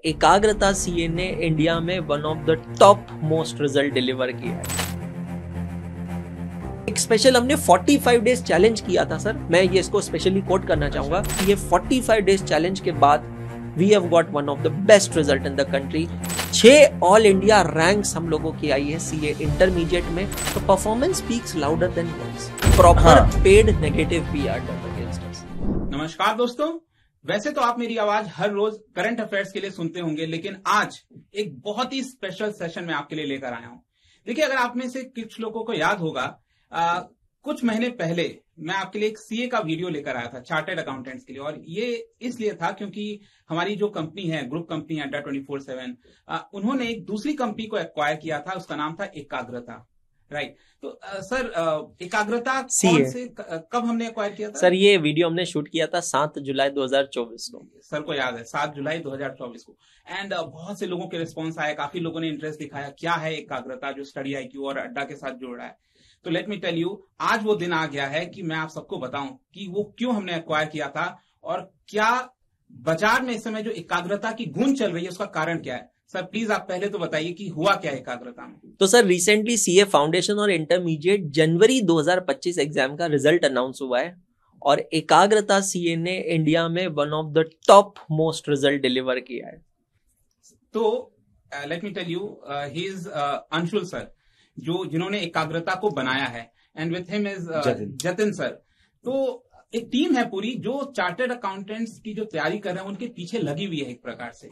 एकाग्रता सीए ने इंडिया में one of the top most result deliver किया है। एक स्पेशल हमने 45 डेज चैलेंज किया था सर, मैं ये इसको स्पेशली कोट करना चाहूंगा कि ये 45 डेज चैलेंज के बाद we have got one of the best result in the country. 6 all India ranks हम लोगों की आई है सीए इंटरमीडिएट में। तो performance speaks louder than words. Proper paid negative PR done against us. नमस्कार दोस्तों, वैसे तो आप मेरी आवाज हर रोज करंट अफेयर्स के लिए सुनते होंगे, लेकिन आज एक बहुत ही स्पेशल सेशन में आपके लिए लेकर आया हूं। देखिए, अगर आप में से कुछ लोगों को याद होगा, कुछ महीने पहले मैं आपके लिए एक सीए का वीडियो लेकर आया था चार्टर्ड अकाउंटेंट्स के लिए, और ये इसलिए था क्योंकि हमारी जो कंपनी है, ग्रुप कंपनी अड्डा 24/7, उन्होंने एक दूसरी कंपनी को एक्वायर किया था, उसका नाम था एकाग्रता। राइट। तो सर, एकाग्रता कौन से कब हमने एक्वायर किया था? सर, ये वीडियो हमने शूट किया था 7 जुलाई 2024 को। सर को याद है, 7 जुलाई 2024 को। एंड बहुत से लोगों के रिस्पॉन्स आए, काफी लोगों ने इंटरेस्ट दिखाया क्या है एकाग्रता, जो स्टडी आईक्यू और अड्डा के साथ जोड़ रहा है। तो लेट मी टेल यू, आज वो दिन आ गया है कि मैं आप सबको बताऊं कि वो क्यों हमने एक्वायर किया था और क्या बाजार में इस समय जो एकाग्रता की गूंज चल रही है उसका कारण क्या है। सर प्लीज आप पहले तो बताइए कि हुआ क्या है एकाग्रता में। तो सर, रिसेंटली सीए फाउंडेशन और इंटरमीडिएट जनवरी 2025 एग्जाम का रिजल्ट अनाउंस हुआ है और एकाग्रता सीए ने इंडिया में one of the top most result deliver किया है। तो let me tell you, he is Anshul sir, जिन्होंने एकाग्रता को बनाया है, and with him is Jatin sir. तो एक टीम है पूरी जो चार्टर्ड अकाउंटेंट्स की जो तैयारी कर रहे हैं उनके पीछे लगी हुई है एक प्रकार से।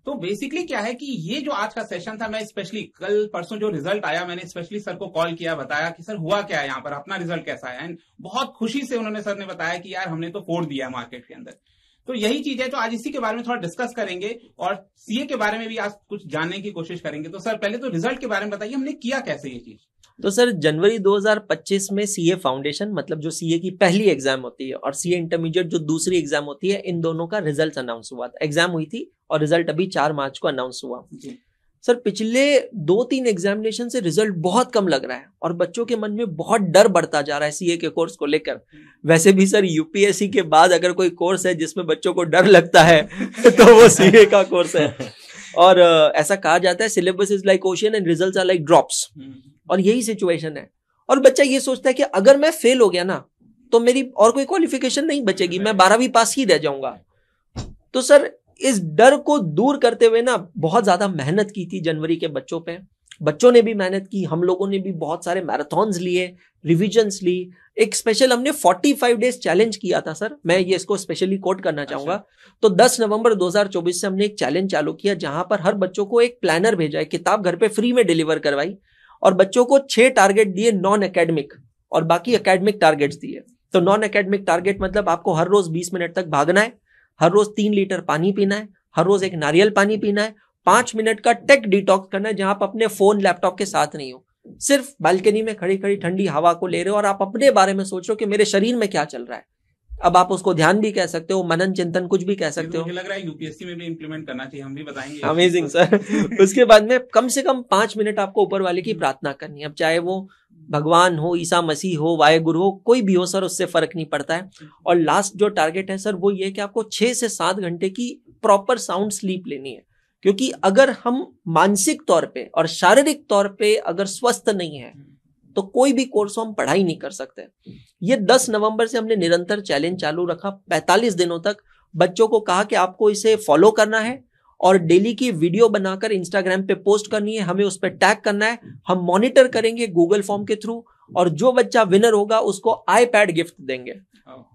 तो बेसिकली क्या है कि ये जो आज का सेशन था, मैं स्पेशली कल परसों जो रिजल्ट आया, मैंने स्पेशली सर को कॉल किया, बताया कि सर हुआ क्या है यहाँ पर, अपना रिजल्ट कैसा है। एंड बहुत खुशी से उन्होंने सर ने बताया कि यार हमने तो फोड़ दिया है मार्केट के अंदर। तो यही चीज है, तो आज इसी के बारे में थोड़ा डिस्कस करेंगे और सीए के बारे में भी आज कुछ जानने की कोशिश करेंगे। तो सर पहले तो रिजल्ट के बारे में बताइए, हमने किया कैसे ये चीज। तो सर, जनवरी 2025 में सीए फाउंडेशन, मतलब जो सीए की पहली एग्जाम होती है, और सीए इंटरमीडिएट जो दूसरी एग्जाम होती है, इन दोनों का रिजल्ट अनाउंस हुआ था। एग्जाम हुई थी और रिजल्ट अभी 4 मार्च को अनाउंस हुआ। सर, पिछले 2-3 एग्जामिनेशन से रिजल्ट बहुत कम लग रहा है और बच्चों के मन में बहुत डर बढ़ता जा रहा है सीए के कोर्स को लेकर। वैसे भी सर, यूपीएससी के बाद अगर कोई कोर्स है जिसमें बच्चों को डर लगता है तो वो सीए का कोर्स है। और ऐसा कहा जाता है, syllabus is like ocean and results are like drops. और यही सिचुएशन है। और बच्चा ये सोचता है कि अगर मैं फेल हो गया ना तो मेरी और कोई क्वालिफिकेशन नहीं बचेगी, मैं 12वीं पास ही रह जाऊंगा। तो सर, इस डर को दूर करते हुए ना बहुत ज्यादा मेहनत की थी जनवरी के बच्चों पे। बच्चों ने भी मेहनत की, हम लोगों ने भी बहुत सारे मैराथन्स लिए, रिविजन्स ली। एक स्पेशल हमने 45 डेज चैलेंज किया था सर, मैं ये इसको स्पेशली कोट करना चाहूंगा। तो 10 नवंबर 2024 से हमने एक चैलेंज चालू किया जहां पर हर बच्चों को एक प्लानर भेजा है, किताब घर पे फ्री में डिलीवर करवाई और बच्चों को 6 टारगेट दिए नॉन एकेडमिक और बाकी एकेडमिक टारगेट्स दिए। तो नॉन एकेडमिक टारगेट मतलब आपको हर रोज 20 मिनट तक भागना है, हर रोज 3 लीटर पानी पीना है, हर रोज एक नारियल पानी पीना है, 5 मिनट का टेक डिटॉक्स करना है जहां आप अपने फोन लैपटॉप के साथ नहीं हो, सिर्फ बालकनी में खड़ी खड़ी ठंडी हवा को ले रहे हो और आप अपने बारे में सोच रहे हो कि मेरे शरीर में क्या चल रहा है। अब आप उसको ध्यान भी कह सकते हो, मनन चिंतन कुछ भी कह सकते हो। मुझे लग रहा है यूपीएससी में भी इंप्लीमेंट करना चाहिए, हम भी बताएंगे। Amazing sir. उसके बाद में कम से कम 5 मिनट आपको ऊपर वाले की प्रार्थना करनी है। अब चाहे वो भगवान हो, ईसा मसीह हो, वाहेगुरु हो, कोई भी हो सर, उससे फर्क नहीं पड़ता है। और लास्ट जो टारगेट है सर वो ये कि आपको 6 से 7 घंटे की प्रॉपर साउंड स्लीप लेनी है। क्योंकि अगर हम मानसिक तौर पे और शारीरिक तौर पे अगर स्वस्थ नहीं है तो कोई भी कोर्स हम पढ़ाई नहीं कर सकते। ये 10 नवंबर से हमने निरंतर चैलेंज चालू रखा। 45 दिनों तक बच्चों को कहा कि आपको इसे फॉलो करना है और डेली की वीडियो बनाकर इंस्टाग्राम पे पोस्ट करनी है, हमें उस पर टैग करना है, हम मॉनिटर करेंगे गूगल फॉर्म के थ्रू, और जो बच्चा विनर होगा उसको आईपैड गिफ्ट देंगे।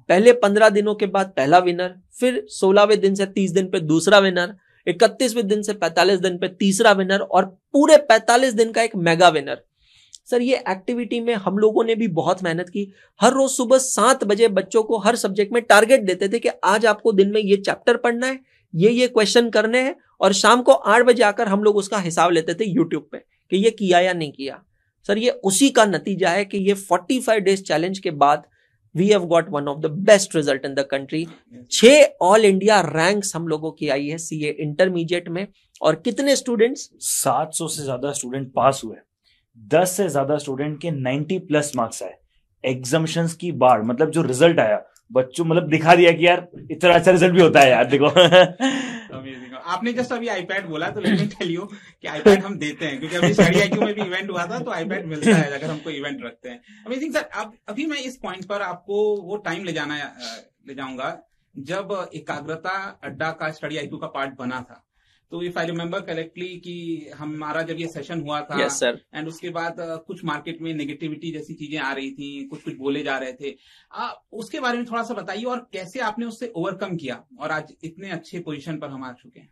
पहले 15 दिनों के बाद पहला विनर, फिर 16वें दिन से 30 दिन पे दूसरा विनर, 31वें दिन से 45 दिन पे तीसरा विनर और पूरे 45 दिन का एक मेगा विनर। सर, ये एक्टिविटी में हम लोगों ने भी बहुत मेहनत की। हर रोज सुबह 7 बजे बच्चों को हर सब्जेक्ट में टारगेट देते थे कि आज आपको दिन में ये चैप्टर पढ़ना है, ये क्वेश्चन करने हैं, और शाम को 8 बजे आकर हम लोग उसका हिसाब लेते थे यूट्यूब पे कि ये किया या नहीं किया। सर, ये उसी का नतीजा है कि ये 45 डेज चैलेंज के बाद we have got one of the best result in the country. 6 all India ranks हम लोगों की आई है सीए इंटरमीडिएट में। और कितने स्टूडेंट्स? 700 से ज्यादा स्टूडेंट पास हुए, 10 से ज्यादा स्टूडेंट के 90+ मार्क्स आए। एग्जामिशंस की बाढ़, मतलब जो रिजल्ट आया बच्चों मतलब दिखा दिया कि यार इतना अच्छा रिजल्ट भी होता है यार, देखो। अमेजिंग। आपने जस्ट अभी आईपैड बोला तो लेट मी टेल यू कि आईपैड हम देते हैं, क्योंकि अभी स्टडी आईक्यू में भी इवेंट हुआ था तो आईपैड मिलता है अगर हमको इवेंट रखते हैं। Amazing sir. अब अभी मैं इस पॉइंट पर आपको वो टाइम ले जाऊंगा जब एकाग्रता अड्डा का स्टडी आईक्यू का पार्ट बना था। तो इफ आई रिमेम्बर करेक्टली कि हमारा जब ये सेशन हुआ था, yes, एंड उसके बाद कुछ मार्केट में नेगेटिविटी जैसी चीजें आ रही थी, कुछ बोले जा रहे थे, उसके बारे में थोड़ा सा बताइए और कैसे आपने उससे ओवरकम किया और आज इतने अच्छे पोजीशन पर हम आ चुके हैं।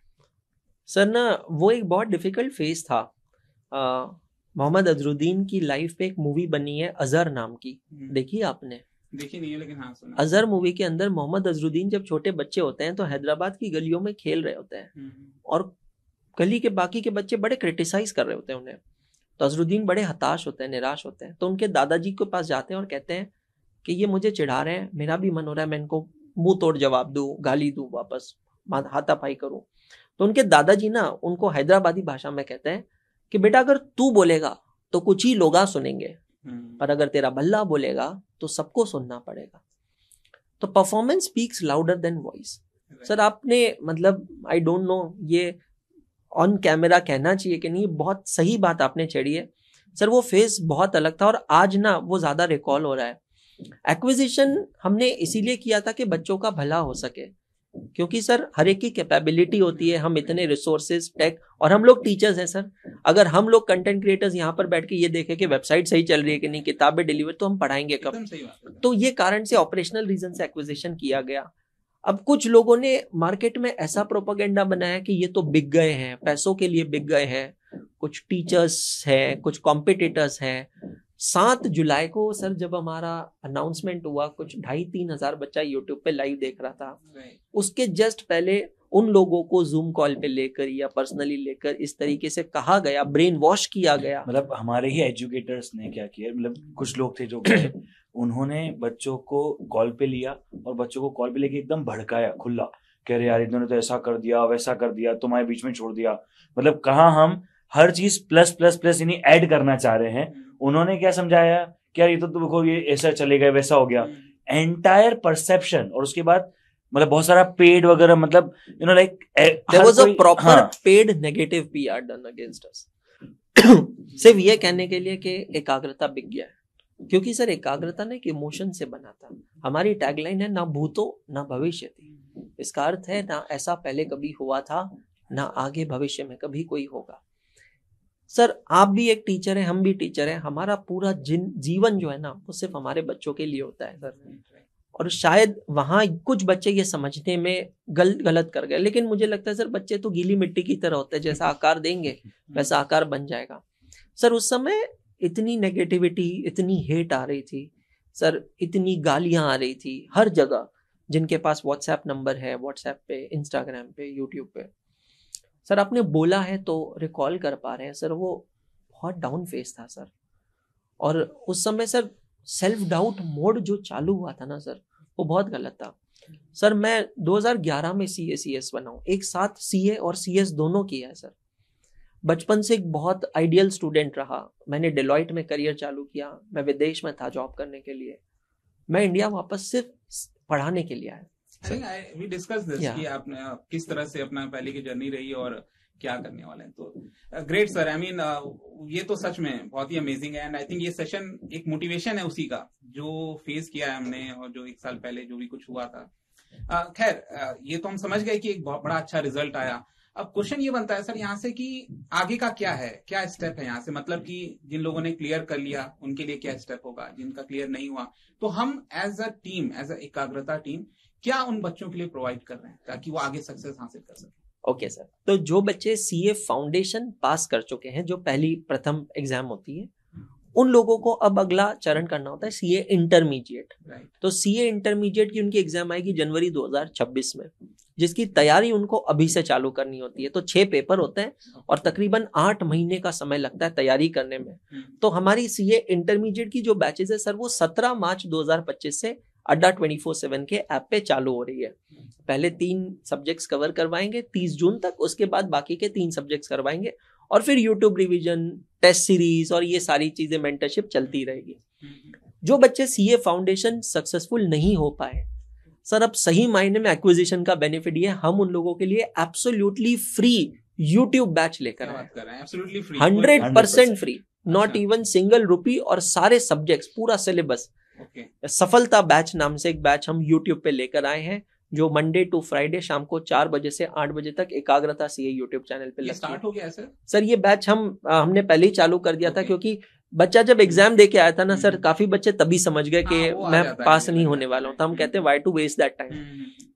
सर ना वो एक बहुत डिफिकल्ट फेज था। मोहम्मद अजरुद्दीन की लाइफ पे एक मूवी बनी है अजहर नाम की, देखी आपने? देखी नहीं है लेकिन हाँ सुना। अजहर मूवी के अंदर मोहम्मद अजरुद्दीन जब छोटे बच्चे होते हैं तो हैदराबाद की गलियों में खेल रहे होते हैं और गली के बाकी के बच्चे बड़े क्रिटिसाइज कर रहे होते हैं उन्हें। तो अजरुद्दीन बड़े हताश होते हैं, निराश होते हैं। तो उनके दादाजी के पास जाते हैं और कहते हैं कि ये मुझे चिढ़ा रहे हैं, मेरा भी मन हो रहा है मैं इनको मुंह तोड़ जवाब दूं, गाली दूं, वापस हाथापाई करूं। तो उनके दादाजी ना उनको हैदराबादी भाषा में कहते हैं कि बेटा अगर तू बोलेगा तो कुछ ही लोग सुनेंगे, पर अगर तेरा बल्ला बोलेगा तो सबको सुनना पड़ेगा। तो performance speaks louder then voice. Sir आपने मतलब आई डोंट नो ये ऑन कैमरा कहना चाहिए कि नहीं, बहुत सही बात आपने छेड़ी है सर। वो फेस बहुत अलग था और आज ना वो ज्यादा रिकॉल हो रहा है। एक्विजिशन हमने इसीलिए किया था कि बच्चों का भला हो सके, क्योंकि सर हर एक की कैपेबिलिटी होती है, हम इतने रिसोर्सेज टेक, और हम लोग टीचर्स हैं सर। अगर हम लोग कंटेंट क्रिएटर्स यहाँ पर बैठ के ये देखें कि वेबसाइट सही चल रही है कि नहीं, किताबें डिलीवर, तो हम पढ़ाएंगे कब? तो ये कारण से ऑपरेशनल रीजन से एक्विजिशन किया गया। अब कुछ लोगों ने मार्केट में ऐसा प्रोपेगेंडा बनाया कि ये तो बिक गए हैं, पैसों के लिए बिक गए हैं, कुछ टीचर्स हैं, कुछ कॉम्पिटिटर्स हैं। 7 जुलाई को सर जब हमारा अनाउंसमेंट हुआ, कुछ 2,500-3 हजार बच्चा यूट्यूब पे लाइव देख रहा था। उसके जस्ट पहले उन लोगों को जूम कॉल पे लेकर या पर्सनली लेकर इस तरीके से कहा गया, ब्रेन वॉश किया गया। मतलब हमारे ही एजुकेटर्स ने क्या किया, मतलब कुछ लोग थे जो गए, उन्होंने बच्चों को कॉल पे लिया और बच्चों को कॉल पे लेके एकदम भड़काया खुला, कह रहे यार इन्होंने तो ऐसा कर दिया, वैसा कर दिया, तुम्हारे बीच में छोड़ दिया। मतलब कहाँ हम हर चीज प्लस प्लस प्लस यानी ऐड करना चाह रहे हैं। उन्होंने क्या समझाया कि यार ये तो देखो ये ऐसा चलेगा, वैसा हो गया, एंटायर परसेप्शन। और उसके बाद मतलब बहुत सारा पेड वगैरह, मतलब you know like there was a proper paid negative PR done against us, सिर्फ ये कहने के लिए कि एकाग्रता बिक गया है। क्योंकि सर एकाग्रता ने एक इमोशन से बना था। हमारी टैगलाइन है ना भूतो ना भविष्य थी। इसका अर्थ है ना ऐसा पहले कभी हुआ था, ना आगे भविष्य में कभी कोई होगा। सर आप भी एक टीचर है, हम भी टीचर है, हमारा पूरा जीवन जो है ना वो सिर्फ हमारे बच्चों के लिए होता है सर। और शायद वहां कुछ बच्चे ये समझने में गलत कर गए, लेकिन मुझे लगता है सर बच्चे तो गीली मिट्टी की तरह होते हैं, जैसा आकार देंगे वैसा आकार बन जाएगा। सर उस समय इतनी नेगेटिविटी, इतनी हेट आ रही थी सर, इतनी गालियां आ रही थी हर जगह। जिनके पास व्हाट्सएप नंबर है, व्हाट्सएप पे, इंस्टाग्राम पे, यूट्यूब पे, सर आपने बोला है तो रिकॉल कर पा रहे हैं सर, वो बहुत डाउन फेस था सर। और उस समय सर सेल्फ डाउट मोड जो चालू हुआ था ना सर, वो बहुत गलत था सर। मैं 2011 में CA/CS बना हूँ, एक साथ CA और CS दोनों किया है सर। बचपन से एक बहुत आइडियल स्टूडेंट रहा। मैंने डेलॉइट में करियर चालू किया, मैं विदेश में था जॉब करने के लिए, मैं इंडिया वापस सिर्फ पढ़ाने के लिए आया। वी डिस्कस दिस कि आपने किस तरह से अपना पहले की जर्नी रही और क्या करने वाले हैं। तो ग्रेट सर, आई मीन ये तो सच में बहुत ही अमेजिंग है। एंड आई थिंक ये सेशन एक मोटिवेशन है उसी का जो फेस किया है हमने, और जो 1 साल पहले जो भी कुछ हुआ था। खैर ये तो हम समझ गए कि एक बहुत बड़ा अच्छा रिजल्ट आया। अब क्वेश्चन ये बनता है सर यहाँ से कि आगे का क्या है, क्या स्टेप है यहाँ से? मतलब कि जिन लोगों ने क्लियर कर लिया उनके लिए क्या स्टेप होगा, जिनका क्लियर नहीं हुआ, तो हम as a team, as a Ekagrata team क्या उन बच्चों के लिए प्रोवाइड कर रहे हैं ताकि वो आगे सक्सेस हासिल कर सके? ओके सर, तो जो बच्चे CA फाउंडेशन पास कर चुके हैं, जो पहली प्रथम एग्जाम होती है, उन लोगों को अब अगला चरण करना होता है CA इंटरमीडिएट। तो CA इंटरमीडिएट की उनकी एग्जाम आएगी जनवरी 2026 में, जिसकी तैयारी उनको अभी से चालू करनी होती है। तो 6 पेपर होते हैं और तकरीबन 8 महीने का समय लगता है तैयारी करने में। तो हमारी CA इंटरमीडिएट की जो बैचेस है सर, वो 17 मार्च 2025 से अड्डा 24/7 के ऐप पे चालू हो रही है। पहले 3 सब्जेक्ट्स कवर करवाएंगे 30 जून तक, उसके बाद बाकी के 3 सब्जेक्ट्स करवाएंगे, और फिर यूट्यूब रिवीजन, टेस्ट सीरीज और ये सारी चीजें, मेंटरशिप चलती रहेगी। जो बच्चे CA फाउंडेशन सक्सेसफुल नहीं हो पाए, सर अब सही मायने में एक्विजिशन का बेनिफिट ये हम उन लोगों के लिए एब्सोल्युटली फ्री यूट्यूब बैच लेकर आए, 100% free, not even single rupee, और सारे सब्जेक्ट्स पूरा सिलेबस। सफलता बैच नाम से एक बैच हम यूट्यूब पे लेकर आए हैं, जो मंडे टू फ्राइडे शाम को 4 बजे से 8 बजे तक एकाग्रता सीए यूट्यूब चैनल पे स्टार्ट हो गया है सर। ये बैच हमने पहले ही चालू कर दिया था, क्योंकि बच्चा जब एग्जाम दे के आया था ना सर, काफी बच्चे तभी समझ गए कि मैं पास नहीं होने वाला हूँ, तो हम कहते हैं why to waste that time,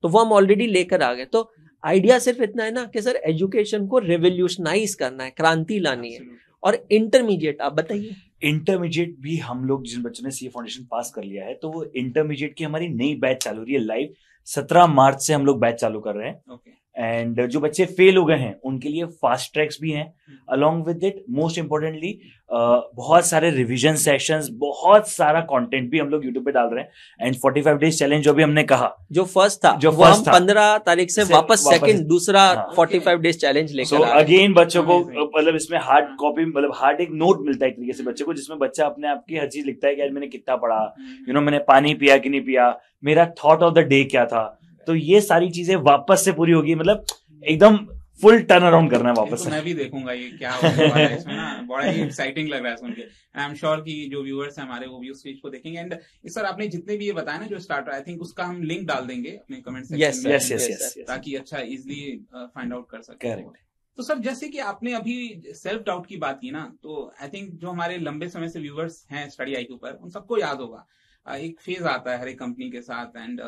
तो वो हम ऑलरेडी लेकर आ गए। तो आइडिया सिर्फ इतना है ना कि सर एजुकेशन को रेवोल्यूशनाइज करना है, क्रांति लानी है। और इंटरमीडिएट आप बताइए। इंटरमीडिएट भी हम लोग जिन बच्चों ने सीए फाउंडेशन पास कर लिया है, तो वो इंटरमीडिएट की हमारी नई बैच चालू हो रही है लाइव। 17 मार्च से हम लोग बैच चालू कर रहे हैं। एंड जो बच्चे फेल हो गए हैं उनके लिए फास्ट ट्रैक्स भी हैं। Along with it most importantly बहुत सारे रिवीजन सेशंस, बहुत सारा कंटेंट भी हम लोग यूट्यूब पे डाल रहे हैं। एंड 45 डेज चैलेंज जो भी हमने कहा, जो फर्स्ट था, जो हम 15 तारीख से वापस सेकंड दूसरा 45 डेज चैलेंज लेकर आए। अगेन बच्चों को मतलब इसमें हार्ड कॉपी, मतलब हार्ड एक नोट मिलता है एक तरीके से बच्चे को, जिसमें बच्चा अपने आप की हर चीज लिखता है कि आज मैंने कितना पढ़ा, मैंने पानी पिया कि नहीं पिया, मेरा थॉट ऑफ द डे क्या था। तो ये सारी चीजें वापस से पूरी होगी, मतलब एकदम फुल टर्न अराउंड करना है वापस से। मैं भी देखूंगा ये क्या होने वाला है इसमें ना, बड़ा ही एक्साइटिंग लग रहा है सुन के। आई एम श्योर कि जो व्यूअर्स हैं हमारे वो भी उस चीज को देखेंगे। एंड सर आपने जितने भी ये बताया ना जो स्टार्टर, आई थिंक उसका हम लिंक डाल देंगे अपने कमेंट सेक्शन में, ताकि अच्छा इजिली फाइंड आउट कर सके। तो सर जैसे कि आपने अभी सेल्फ डाउट की बात की ना, तो आई थिंक जो हमारे लंबे समय से व्यूअर्स हैं स्टडी आईक्यू पर, उन सबको याद होगा एक फेज आता है हर एक कंपनी के साथ। एंड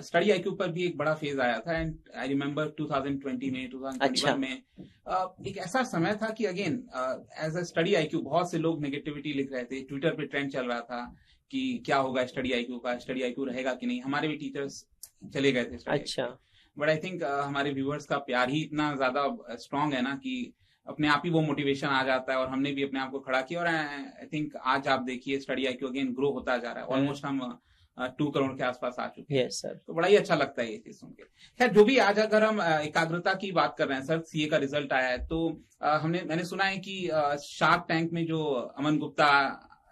स्टडी आईक्यू पर भी एक बड़ा फेज आया था। एंड आई रिमेम्बर 2020 में 2021 में एक ऐसा समय था कि again as a study IQ बहुत से लोग नेगेटिविटी लिख रहे थे, ट्विटर पे ट्रेंड चल रहा था कि क्या होगा स्टडी आईक्यू का, स्टडी आईक्यू रहेगा कि नहीं। हमारे भी टीचर्स चले गए थे। अच्छा, बट आई थिंक हमारे व्यूअर्स का प्यार ही इतना ज्यादा स्ट्रांग है ना कि अपने आप ही वो मोटिवेशन आ जाता है, और हमने भी अपने आप को खड़ा किया। और आई थिंक आज आप देखिए स्टडी आईक्यू अगेन ग्रो होता जा रहा है, ऑलमोस्ट हम 2 करोड़ के आसपास आ चुके हैं। सर तो बड़ा ही अच्छा लगता है ये चीज सुन के। खैर जो भी, आज अगर हम एकाग्रता की बात कर रहे हैं सर, सीए का रिजल्ट आया है, तो मैंने सुना है कि शार्क टैंक में जो Aman Gupta,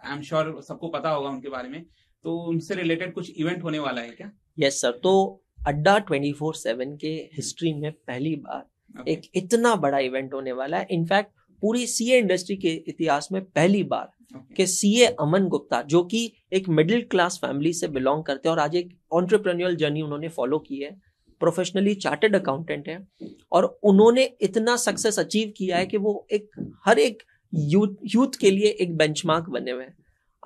I am sure सबको पता होगा उनके बारे में, तो उनसे रिलेटेड कुछ इवेंट होने वाला है क्या? यस सर, तो अड्डा 24/7 के हिस्ट्री में पहली बार एक इतना बड़ा इवेंट होने वाला है। इनफैक्ट पूरी सीए इंडस्ट्री के इतिहास में पहली बार कि सीए अमन गुप्ता, जो कि एक मिडिल क्लास फैमिली से बिलोंग करते हैं और आज एक एंटरप्रेन्योरल जर्नी उन्होंने फॉलो की है, प्रोफेशनली चार्टर्ड अकाउंटेंट है, और उन्होंने इतना सक्सेस अचीव किया है कि वो हर एक यूथ के लिए एक बेंचमार्क बने हुए हैं।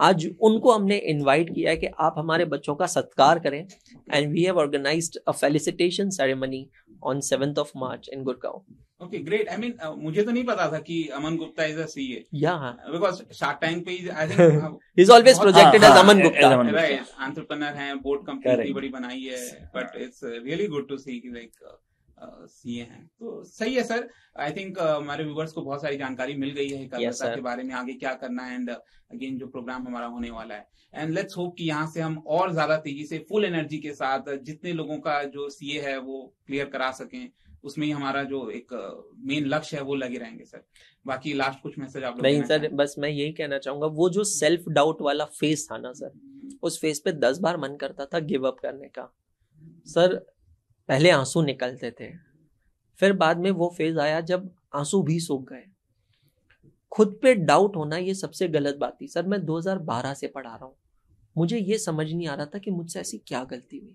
आज उनको हमने इनवाइट किया है कि आप हमारे बच्चों का सत्कार करें, and we have organised a felicitation ceremony on 7th of March in Gurgaon. Okay, great. I mean, मुझे तो नहीं पता था कि Aman Gupta is a CA. Yeah. Because Shark Tank पे I think he's always projected as Aman Gupta. Right. Entrepreneur हैं, board company इतनी बड़ी बनाई है, but it's really good to see कि like CA हैं। तो सही है सर। आई थिंक हमारे व्यूअर्स को बहुत सारी जानकारी मिल गई है एकाग्रता के बारे में, आगे क्या करना है, एंड अगेन जो प्रोग्राम हमारा होने वाला है। एंड लेट्स होप कि यहाँ से हम और ज्यादा तेजी से फुल एनर्जी के साथ जितने लोगों का जो सीए है वो क्लियर करा सकें, उसमें ही हमारा जो एक मेन लक्ष्य है वो लगे रहेंगे सर। बाकी लास्ट कुछ मैसेज आप लोग? नहीं सर, बस मैं यही कहना चाहूंगा, वो जो सेल्फ डाउट वाला फेज था ना सर, उस फेज पे 10 बार मन करता था गिव अप करने का सर। पहले आंसू निकलते थे, फिर बाद में वो फेज आया जब आंसू भी सूख गए। खुद पे डाउट होना ये सबसे गलत बात थी सर। मैं 2012 से पढ़ा रहा हूँ, मुझे ये समझ नहीं आ रहा था कि मुझसे ऐसी क्या गलती हुई।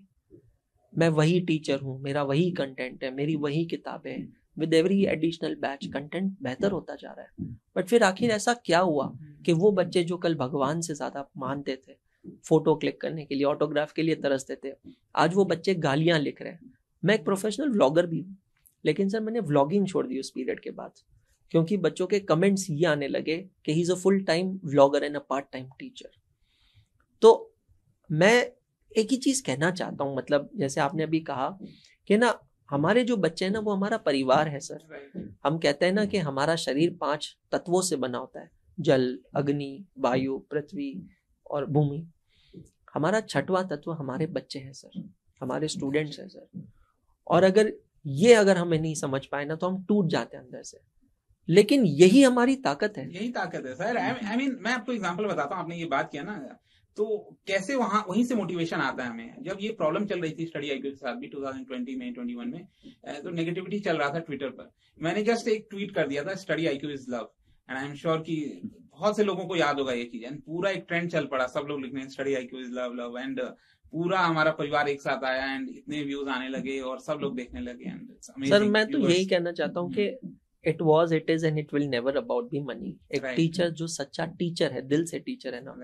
मैं वही टीचर हूँ, मेरा वही कंटेंट है, मेरी वही किताबें हैं, with every additional batch content बेहतर होता जा रहा है। बट फिर आखिर ऐसा क्या हुआ कि वो बच्चे जो कल भगवान से ज्यादा मानते थे, फोटो क्लिक करने के लिए, ऑटोग्राफ के लिए तरसते थे, आज वो बच्चे गालियां लिख रहे हैं। मैं एक प्रोफेशनल व्लॉगर भी हूँ, लेकिन सर मैंने व्लॉगिंग छोड़ दी उस पीरियड के बाद, क्योंकि बच्चों के कमेंट्स ये आने लगे कि he is a full time vlogger and a part time teacher. तो मैं एक ही चीज कहना चाहता हूँ, मतलब जैसे आपने अभी कहा कि ना हमारे जो बच्चे हैं ना वो हमारा परिवार है सर। हम कहते हैं ना कि हमारा शरीर 5 तत्वों से बना होता है, जल, अग्नि, वायु, पृथ्वी और भूमि। हमारा 6वां तत्व हमारे बच्चे हैं सर, हमारे स्टूडेंट्स हैं सर। और अगर हमें नहीं समझ पाए ना तो हम टूट जाते हैं अंदर से, लेकिन यही हमारी ताकत है। यही ताकत है सर। आई मीन मैं आपको एग्जांपल बताता हूँ। आपने ये बात किया ना, तो कैसे वहीं से मोटिवेशन आता है हमें। जब ये प्रॉब्लम चल रही थी स्टडी आईक्यू के साथ भी 2020 में 21 में, तो नेगेटिविटी चल रहा था ट्विटर पर, मैंने जस्ट एक ट्वीट कर दिया था, study IQ is love, and I am sure कि बहुत से लोगों को याद होगा ये चीज, एंड पूरा एक ट्रेंड चल पड़ा, सब लोग लिखने study IQ is love love, and पूरा हमारा परिवार एक साथ आया एंड इतने व्यूज आने लगे और सब लोग देखने लगे। एंड सर मैं तो यही कहना चाहता हूँ कि it was, it is and it will never about the money. एक टीचर जो सच्चा टीचर है, दिल से टीचर है ना,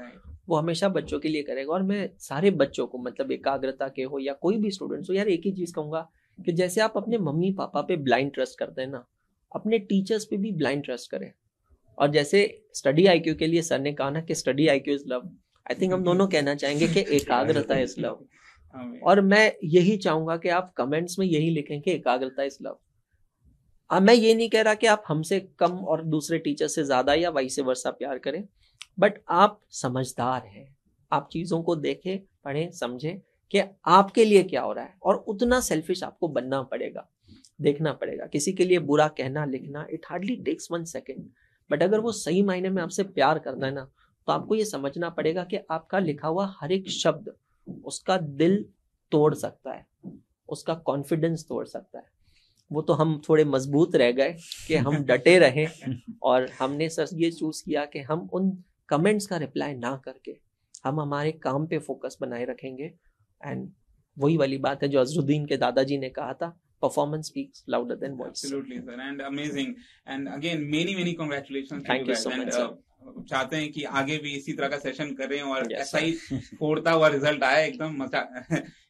वो हमेशा बच्चों के लिए करेगा। और मैं सारे बच्चों को, मतलब एकाग्रता के हो या कोई भी स्टूडेंट्स हो, यार एक ही चीज कहूंगा कि जैसे आप अपने मम्मी पापा पे ब्लाइंड ट्रस्ट करते हैं ना, अपने टीचर्स पे भी ब्लाइंड ट्रस्ट करें। और जैसे स्टडी आईक्यू के लिए सर ने कहा ना कि study IQ is love, I think हम दोनों कहना चाहेंगे कि एकाग्रता इज लव। और मैं यही चाहूंगा कि आप कमेंट्स में यही लिखें कि एकाग्रता इज लव। मैं ये नहीं कह रहा कि आप हमसे कम और दूसरे टीचर से ज्यादा या वाइस वर्सा प्यार करें, बट आप समझदार हैं, आप चीजों को देखें, पढ़ें, समझें कि आपके लिए क्या हो रहा है, और उतना सेल्फिश आपको बनना पड़ेगा, देखना पड़ेगा। किसी के लिए बुरा कहना, लिखना, it hardly takes 1 second, but अगर वो सही मायने में आपसे प्यार करना है ना, तो आपको ये समझना पड़ेगा कि आपका लिखा हुआ हर एक शब्द उसका दिल तोड़ सकता है, उसका कॉन्फिडेंस तोड़ सकता है। वो तो हम थोड़े मजबूत रह गए कि हम डटे रहे, और हमने सर ये चूज किया कि हम उन कमेंट्स का रिप्लाई ना करके हम हमारे काम पे फोकस बनाए रखेंगे। एंड वही वाली बात है जो अजरुद्दीन के दादाजी ने कहा था, performance speaks louder than voice. Absolutely, sir, and amazing, and again many congratulations to you guys. So much, चाहते हैं कि आगे भी इसी तरह का सेशन करें और ऐसा ही फोड़ता हुआ रिजल्ट आए, एकदम मजा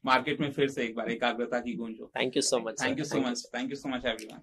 मार्केट में फिर से एक बार एकाग्रता की गूंज हो। Thank you so much, thank you so much everyone.